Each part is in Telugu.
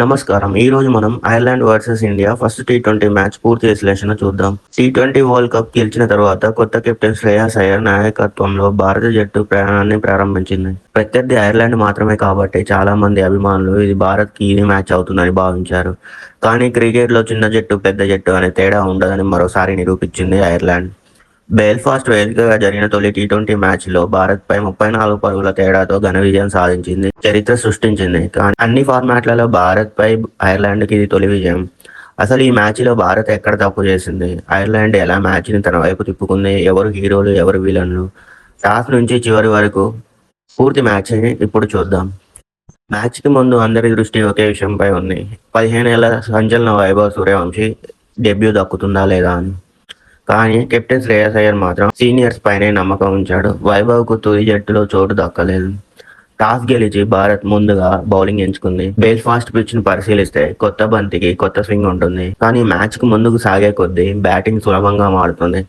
నమస్కారం. ఈరోజు మనం Ireland versus India first T20 match పూర్తి విశ్లేషణ చూద్దాం. టీ20 వరల్డ్ కప్ గెలిచిన తర్వాత కొత్త కెప్టెన్ శ్రేయాస్ అయ్యర్ నాయకత్వంలో భారత జట్టు ప్రయాణాన్ని ప్రారంభించింది. ప్రత్యర్థి ఐర్లాండ్ మాత్రమే కాబట్టి చాలా మంది అభిమానులు ఇది భారత్కి ఈజీ మ్యాచ్ అవుతుందని భావించారు. కానీ క్రికెట్లో చిన్న జట్టు, పెద్ద జట్టు అనే తేడా ఉండదని మరోసారి నిరూపించింది ఐర్లాండ్. బెల్ఫాస్ట్ వేదికగా జరిగిన తొలి టీ20 మ్యాచ్లో భారత్పై 34 పరుగుల తేడాతో ఘన విజయం సాధించింది. చరిత్ర సృష్టించింది. కానీ అన్ని ఫార్మాట్లలో భారత్పై ఐర్లాండ్కి ఇది తొలి విజయం. అసలు ఈ మ్యాచ్లో భారత్ ఎక్కడ తప్పు చేసింది? ఐర్లాండ్ ఎలా మ్యాచ్ని తన వైపు తిప్పుకుంది? ఎవరు హీరోలు, ఎవరు విలన్లు? టాస్ నుంచి చివరి వరకు పూర్తి మ్యాచ్ని ఇప్పుడు చూద్దాం. మ్యాచ్కి ముందు అందరి దృష్టి ఒకే విషయంపై ఉంది. 15 ఏళ్ల సంచలన వైభవ్ సూర్యవంశీ డెబ్యూ దక్కుతుందా లేదా అని. కానీ కెప్టెన్ శ్రేయాస్ అయ్యర్ మాత్రం సీనియర్స్ పైనే నమ్మకం ఉంచాడు. వైభవ్కు తుది జట్టులో చోటు దక్కలేదు. టాస్ గెలిచి భారత్ ముందుగా బౌలింగ్ ఎంచుకుంది. బెల్ఫాస్ట్ పిచ్ ను పరిశీలిస్తే కొత్త బంతికి కొత్త స్వింగ్ ఉంటుంది. కానీ మ్యాచ్ కు ముందుకు సాగే కొద్దీ బ్యాటింగ్ సులభంగా మారుతుంది.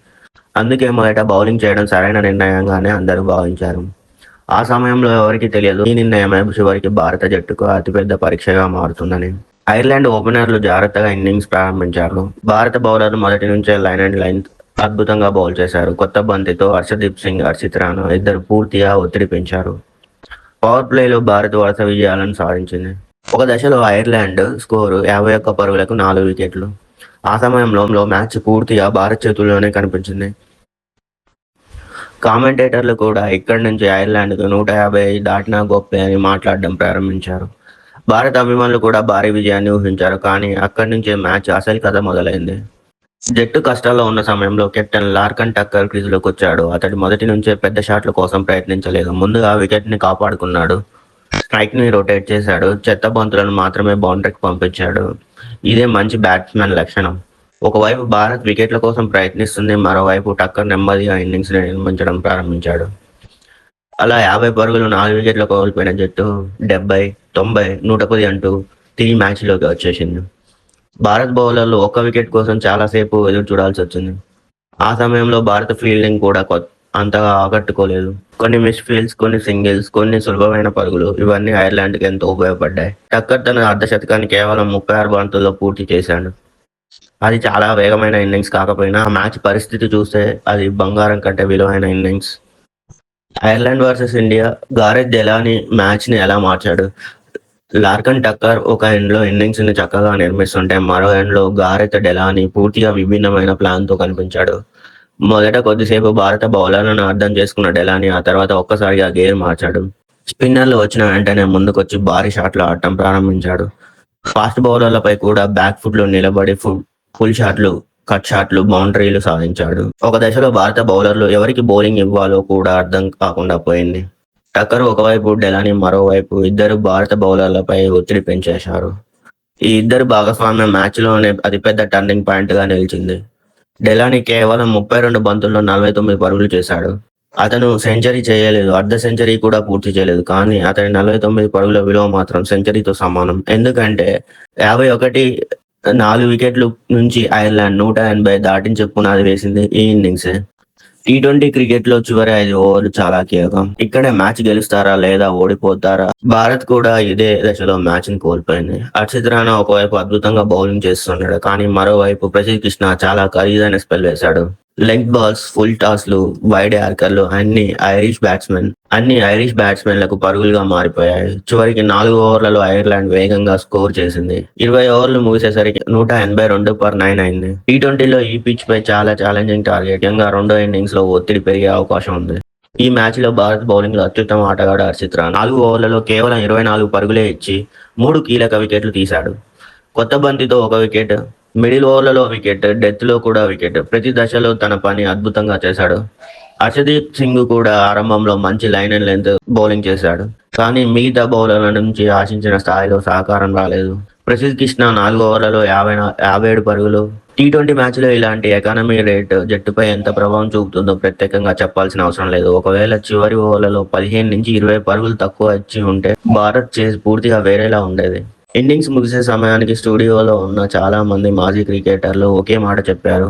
అందుకే మొదట బౌలింగ్ చేయడం సరైన నిర్ణయంగానే అందరూ భావించారు. ఆ సమయంలో ఎవరికి తెలియదు ఈ నిర్ణయమే చివరికి భారత జట్టుకు అతిపెద్ద పరీక్షగా మారుతుందని. ఐర్లాండ్ ఓపెనర్లు జాగ్రత్తగా ఇన్నింగ్స్ ప్రారంభించారు. భారత బౌలర్లు మొదటి నుంచే లైన్ అండ్ లైన్ అద్భుతంగా బౌల్ చేశారు. కొత్త బంతితో హర్షదీప్ సింగ్, హర్షిత్ రాణా ఇద్దరు పూర్తిగా ఒత్తిడి పెంచారు. పవర్ ప్లేలో భారత్ వరుస విజయాలను సాధించింది. ఒక దశలో ఐర్లాండ్ స్కోరు 51 పరుగులకు 4 వికెట్లు. ఆ సమయంలో మ్యాచ్ పూర్తిగా భారత్ చేతుల్లోనే కనిపించింది. కామెంటేటర్లు కూడా ఇక్కడి నుంచి ఐర్లాండ్కు 150 దాటినా గొప్పే అని మాట్లాడడం ప్రారంభించారు. భారత అభిమానులు కూడా భారీ విజయాన్ని ఊహించారు. కానీ అక్కడి నుంచే మ్యాచ్ అసలు కథ మొదలైంది. జట్టు కష్టాల్లో ఉన్న సమయంలో కెప్టెన్ లార్కన్ టక్కర్ క్రీజులోకి వచ్చాడు. అతడు మొదటి నుంచే పెద్ద షాట్ల కోసం ప్రయత్నించలేదు. ముందుగా వికెట్ ని కాపాడుకున్నాడు. స్ట్రైక్ ని రొటేట్ చేశాడు. చెత్త బంతులను మాత్రమే బౌండరీకి పంపించాడు. ఇదే మంచి బ్యాట్స్మెన్ లక్షణం. ఒకవైపు భారత్ వికెట్ల కోసం ప్రయత్నిస్తుంది, మరోవైపు టక్కర్ నెమ్మదిగా ఇన్నింగ్స్ ని నిర్మించడం ప్రారంభించాడు. అలా 50 పరుగులు 4 వికెట్లు కోల్పోయిన జట్టు 70, 90, 110 అంటూ తిరిగి మ్యాచ్లోకి వచ్చేసింది. భారత్ బౌలర్లు ఒక్క వికెట్ కోసం చాలాసేపు ఎదురు చూడాల్సి వచ్చింది. ఆ సమయంలో భారత ఫీల్డింగ్ కూడా అంతగా ఆకట్టుకోలేదు. కొన్ని మిస్ ఫీల్డ్స్, కొన్ని సింగిల్స్, కొన్ని సులభమైన పరుగులు ఇవన్నీ ఐర్లాండ్కి ఎంతో ఉపయోగపడ్డాయి. టక్కర్ తన అర్ధశతకాన్ని కేవలం 36 బంతుల్లో పూర్తి చేశాడు. అది చాలా వేగమైన ఇన్నింగ్స్ కాకపోయినా ఆ మ్యాచ్ పరిస్థితి చూస్తే అది బంగారం కంటే విలువైన innings. Ireland versus India, Gareth Delaney match ని ఎలా మార్చాడు? లార్కన్ టక్కర్ ఒక ఎండ్లో ఇన్నింగ్స్ ని చక్కగా నిర్మిస్తుంటే మరో ఎండ్లో గారెత్ డెలానీ పూర్తిగా విభిన్నమైన ప్లాన్ తో కనిపించాడు. మొదట కొద్దిసేపు భారత బౌలర్లను అర్థం చేసుకున్న డెలానీ ఆ తర్వాత ఒక్కసారిగా గేర్ మార్చాడు. స్పిన్నర్లు వచ్చిన వెంటనే ముందుకొచ్చి భారీ షాట్లు ఆడటం ప్రారంభించాడు. ఫాస్ట్ బౌలర్లపై కూడా బ్యాక్ ఫుట్ లో నిలబడి ఫుల్ షాట్లు, కట్ షాట్లు, బౌండరీలు సాధించాడు. ఒక దశలో భారత బౌలర్లు ఎవరికి బౌలింగ్ ఇవ్వాలో కూడా అర్థం కాకుండా పోయింది. టక్కర్ ఒకవైపు, డెలానీ మరోవైపు ఇద్దరు భారత బౌలర్లపై ఒత్తిడి పెంచేశారు. ఈ ఇద్దరు భాగస్వామ్యం మ్యాచ్లోనే అతిపెద్ద టర్నింగ్ పాయింట్ గా నిలిచింది. డెలానీ కేవలం 32 బంతుల్లో 49 పరుగులు చేశాడు. అతను సెంచరీ చేయలేదు, అర్ధ సెంచరీ కూడా పూర్తి చేయలేదు. కానీ అతని 49 పరుగుల విలువ మాత్రం సెంచరీతో సమానం. ఎందుకంటే 51, 4 వికెట్లు నుంచి ఐర్లాండ్ 180 దాటించి పునాది వేసింది ఈ ఇన్నింగ్స్. టీ20 క్రికెట్ లో చివరి 5 ఓవర్లు చాలా కీలకం. ఇక్కడే మ్యాచ్ గెలుస్తారా లేదా ఓడిపోతారా? భారత్ కూడా ఇదే దశలో మ్యాచ్ ని కోల్పోయింది. హర్షిత్ రాణా ఒకవైపు అద్భుతంగా బౌలింగ్ చేస్తున్నాడు. కానీ మరోవైపు ప్రసిద్ధ్ కృష్ణ చాలా ఖరీదైన స్పెల్ వేశాడు. లెంగ్త్ బాల్స్, ఫుల్ టాస్లు, వైడ్ యార్కర్లు అన్ని ఐరిష్ బ్యాట్స్మెన్లకు పరుగులుగా మారిపోయాయి. చివరికి 4 ఓవర్లలో ఐర్లాండ్ వేగంగా స్కోర్ చేసింది. 20 ఓవర్లు ముగిసేసరికి 182/9 అయింది. టీ20లో ఈ పిచ్ పై చాలా ఛాలెంజింగ్ టార్గెట్. రెండో ఇన్నింగ్స్ లో ఒత్తిడి పెరిగే అవకాశం ఉంది. ఈ మ్యాచ్ లో భారత్ బౌలింగ్ లో అత్యుత్తమ ఆటగాడు హర్షిత్ రాణా 4 ఓవర్లలో కేవలం 24 పరుగులే ఇచ్చి 3 కీలక వికెట్లు తీశాడు. కొత్త బంతితో 1 వికెట్, మిడిల్ ఓవర్లలో వికెట్, డెత్ లో కూడా వికెట్. ప్రతి దశలో తన పని అద్భుతంగా చేశాడు. హర్షదీప్ సింగ్ కూడా ఆరంభంలో మంచి లైన్ అండ్ లెంత్ బౌలింగ్ చేశాడు. కానీ మిగతా బౌలర్ల నుంచి ఆశించిన స్థాయిలో సహకారం రాలేదు. ప్రసిద్ధ్ కృష్ణ 4 ఓవర్లలో 57 పరుగులు. టీ20 మ్యాచ్ లో ఇలాంటి ఎకానమీ రేట్ జట్టుపై ఎంత ప్రభావం చూపుతుందో ప్రత్యేకంగా చెప్పాల్సిన అవసరం లేదు. ఒకవేళ చివరి ఓవర్లలో 15 నుంచి 20 పరుగులు తక్కువ ఇచ్చి ఉంటే భారత్ చేజ్ పూర్తిగా వేరేలా ఉండేది. ఇన్నింగ్స్ ముగిసే సమయానికి స్టూడియోలో ఉన్న చాలా మంది మాజీ క్రికెటర్లు ఒకే మాట చెప్పారు.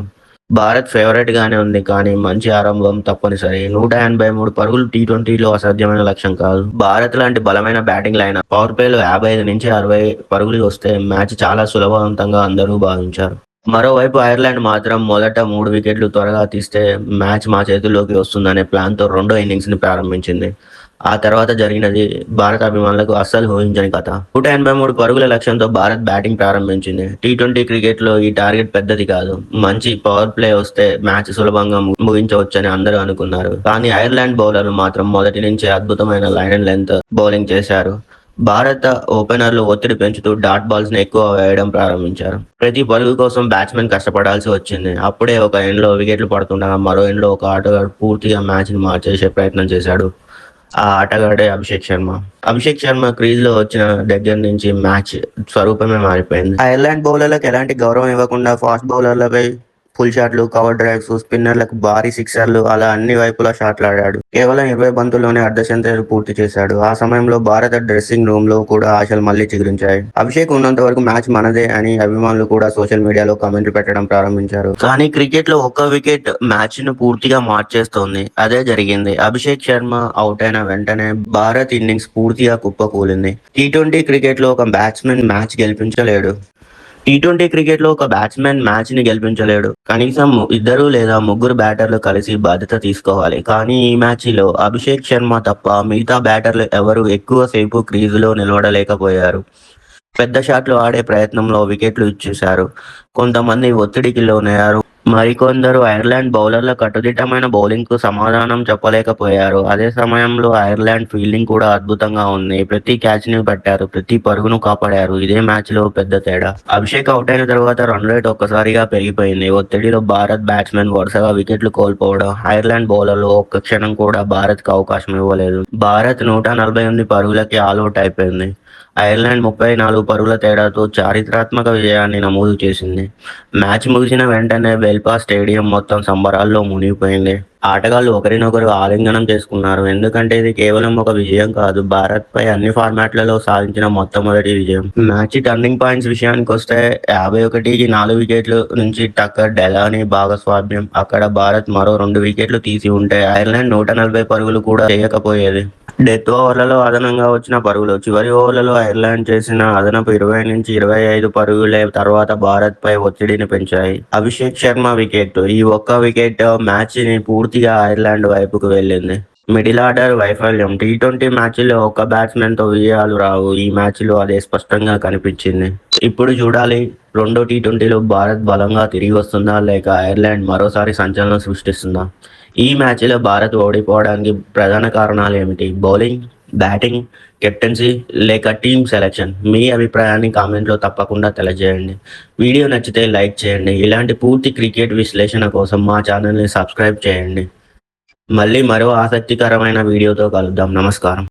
భారత్ ఫేవరెట్ గానే ఉంది. కానీ మంచి ఆరంభం తప్పనిసరి. 183 పరుగులు టీ20లో అసాధ్యమైన లక్ష్యం కాదు. భారత్ లాంటి బలమైన బ్యాటింగ్ లైనప్ పవర్ ప్లేలో 55-60 పరుగులు వస్తే మ్యాచ్ చాలా సులభవంతంగా అందరూ భావించారు. మరోవైపు ఐర్లాండ్ మాత్రం మొదట 3 వికెట్లు త్వరగా తీస్తే మ్యాచ్ మా చేతుల్లోకి వస్తుందనే ప్లాన్‌తో రెండో ఇన్నింగ్స్‌ని ప్రారంభించింది. ఆ తర్వాత జరిగినది భారత అభిమానులకు అస్సలు ఊహించని కథ. 183 పరుగుల లక్ష్యంతో భారత్ బ్యాటింగ్ ప్రారంభించింది. టీ20 క్రికెట్‌లో ఈ టార్గెట్ పెద్దది కాదు. మంచి పవర్ ప్లే వస్తే మ్యాచ్ సులభంగా ముగించవచ్చని అందరూ అనుకున్నారు. కానీ ఐర్లాండ్ బౌలర్లు మాత్రం మొదటి నుంచే అద్భుతమైన లైన్ అండ్ లెంగ్త్ బౌలింగ్ చేశారు. భారత ఓపెనర్లు ఒత్తిడి పెంచుతూ డాట్ బాల్స్ ని ఎక్కువ వేయడం ప్రారంభించారు. ప్రతి పరుగు కోసం బ్యాట్స్మెన్ కష్టపడాల్సి వచ్చింది. అప్పుడే ఒక ఎండ్లో వికెట్లు పడుతుండగా మరో ఎండ్లో ఒక ఆటగాడు పూర్తిగా మ్యాచ్ ని మార్చేసే ప్రయత్నం చేశాడు. ఆ ఆటగాడే అభిషేక్ శర్మ. అభిషేక్ శర్మ క్రీజ్ లో వచ్చిన దగ్గర నుంచి మ్యాచ్ స్వరూపమే మారిపోయింది. ఐర్లాండ్ బౌలర్లకు ఎలాంటి గౌరవం ఇవ్వకుండా ఫాస్ట్ బౌలర్లపై ఫుల్ షాట్లు, కవర్ డ్రైవ్స్, స్పిన్నర్లకు భారీ సిక్సర్లు అలా అన్ని వైపులా షాట్లు ఆడాడు. కేవలం 20 బంతుల్లోనే అర్ధ సెంచరీ పూర్తి చేశాడు. ఆ సమయంలో భారత డ్రెస్సింగ్ రూమ్ లో కూడా ఆశలు మళ్లీ చిగురించాయి. అభిషేక్ ఉన్నంత వరకు మ్యాచ్ మనదే అని అభిమానులు కూడా సోషల్ మీడియాలో కామెంట్లు పెట్టడం ప్రారంభించారు. కానీ క్రికెట్ లో ఒక్క వికెట్ మ్యాచ్ ను పూర్తిగా మార్చేస్తోంది. అదే జరిగింది. అభిషేక్ శర్మ అవుట్ అయిన వెంటనే భారత్ ఇన్నింగ్స్ పూర్తిగా కుప్పకూలింది. టీ20 క్రికెట్ లో ఒక బ్యాట్స్మెన్ మ్యాచ్ గెలిపించలేడు. టీ20 క్రికెట్లో ఒక బ్యాట్స్మెన్ మ్యాచ్ ని గెలిపించలేడు. కనీసం 2 లేదా 3 బ్యాటర్లు కలిసి బాధ్యత తీసుకోవాలి. కానీ ఈ మ్యాచ్లో అభిషేక్ శర్మ తప్ప మిగతా బ్యాటర్లు ఎవరు ఎక్కువ సేపు క్రీజులో నిలబడలేకపోయారు. పెద్ద షాట్లు ఆడే ప్రయత్నంలో వికెట్లు ఇచ్చేశారు. కొంతమంది ఒత్తిడికి లోనయ్యారు. మరికొందరు ఐర్లాండ్ బౌలర్ల కట్టుదిట్టమైన బౌలింగ్ కు సమాధానం చెప్పలేకపోయారు. అదే సమయంలో ఐర్లాండ్ ఫీల్డింగ్ కూడా అద్భుతంగా ఉంది. ప్రతి క్యాచ్ ని పట్టారు, ప్రతి పరుగును కాపాడారు. ఇదే మ్యాచ్ లో పెద్ద తేడా. అభిషేక్ అవుట్ అయిన తర్వాత రన్ రేట్ ఒక్కసారిగా పెరిగిపోయింది. ఒత్తిడిలో భారత్ బ్యాట్స్మెన్ వరుసగా వికెట్లు కోల్పోవడం, ఐర్లాండ్ బౌలర్లు ఒక్క క్షణం కూడా భారత్ కు అవకాశం ఇవ్వలేదు. భారత్ 148 పరుగులకి ఆల్అౌట్ అయిపోయింది. ఐర్లాండ్ 34 పరుగుల తేడాతో చారిత్రాత్మక విజయాన్ని నమోదు చేసింది. మ్యాచ్ ముగిసిన వెంటనే బెల్ఫాస్ట్ స్టేడియం మొత్తం సంబరాల్లో మునిగిపోయింది. ఆటగాళ్లు ఒకరినొకరు ఆలింగనం చేసుకున్నారు. ఎందుకంటే ఇది కేవలం ఒక విజయం కాదు, భారత్ పై అన్ని ఫార్మాట్లలో సాధించిన మొట్టమొదటి విజయం. మ్యాచ్ టర్నింగ్ పాయింట్స్ విషయానికి వస్తే 51కి 4 వికెట్ల నుంచి టక్కర్ డెలానీ భాగస్వామ్యం. అక్కడ భారత్ మరో 2 వికెట్లు తీసి ఉంటే ఐర్లాండ్ 140 పరుగులు కూడా చేయకపోయేది. డెత్ ఓవర్లలో అదనంగా వచ్చిన పరుగులు. చివరి ఓవర్లలో ఐర్లాండ్ చేసిన అదనపు 20-25 పరుగులే తర్వాత భారత్ పై ఒత్తిడిని పెంచాయి. అభిషేక్ శర్మ వికెట్. ఈ ఒక్క వికెట్ మ్యాచ్ ని పూర్తిగా ఐర్లాండ్ వైపుకు వెళ్ళింది. మిడిల్ ఆర్డర్ వైఫల్యం. టీ20 మ్యాచ్లో ఒక్క బ్యాట్స్మెన్ తో విజయాలు రావు. ఈ మ్యాచ్ లో అదే స్పష్టంగా కనిపించింది. ఇప్పుడు చూడాలి, రెండో టీ20లో భారత్ బలంగా తిరిగి వస్తుందా లేక ఐర్లాండ్ మరోసారి సంచలనం సృష్టిస్తుందా. ఈ మ్యాచ్లో భారత్ ఓడిపోవడానికి ప్రధాన కారణాలు ఏమిటి? బౌలింగ్, బ్యాటింగ్, కెప్టెన్సీ లేక టీమ్ సెలెక్షన్? మీ అభిప్రాయాన్ని కామెంట్లో తప్పకుండా తెలియజేయండి. వీడియో నచ్చితే లైక్ చేయండి. ఇలాంటి పూర్తి క్రికెట్ విశ్లేషణ కోసం మా ఛానల్ని సబ్స్క్రైబ్ చేయండి. మళ్ళీ మరో ఆసక్తికరమైన వీడియోతో కలుద్దాం. నమస్కారం.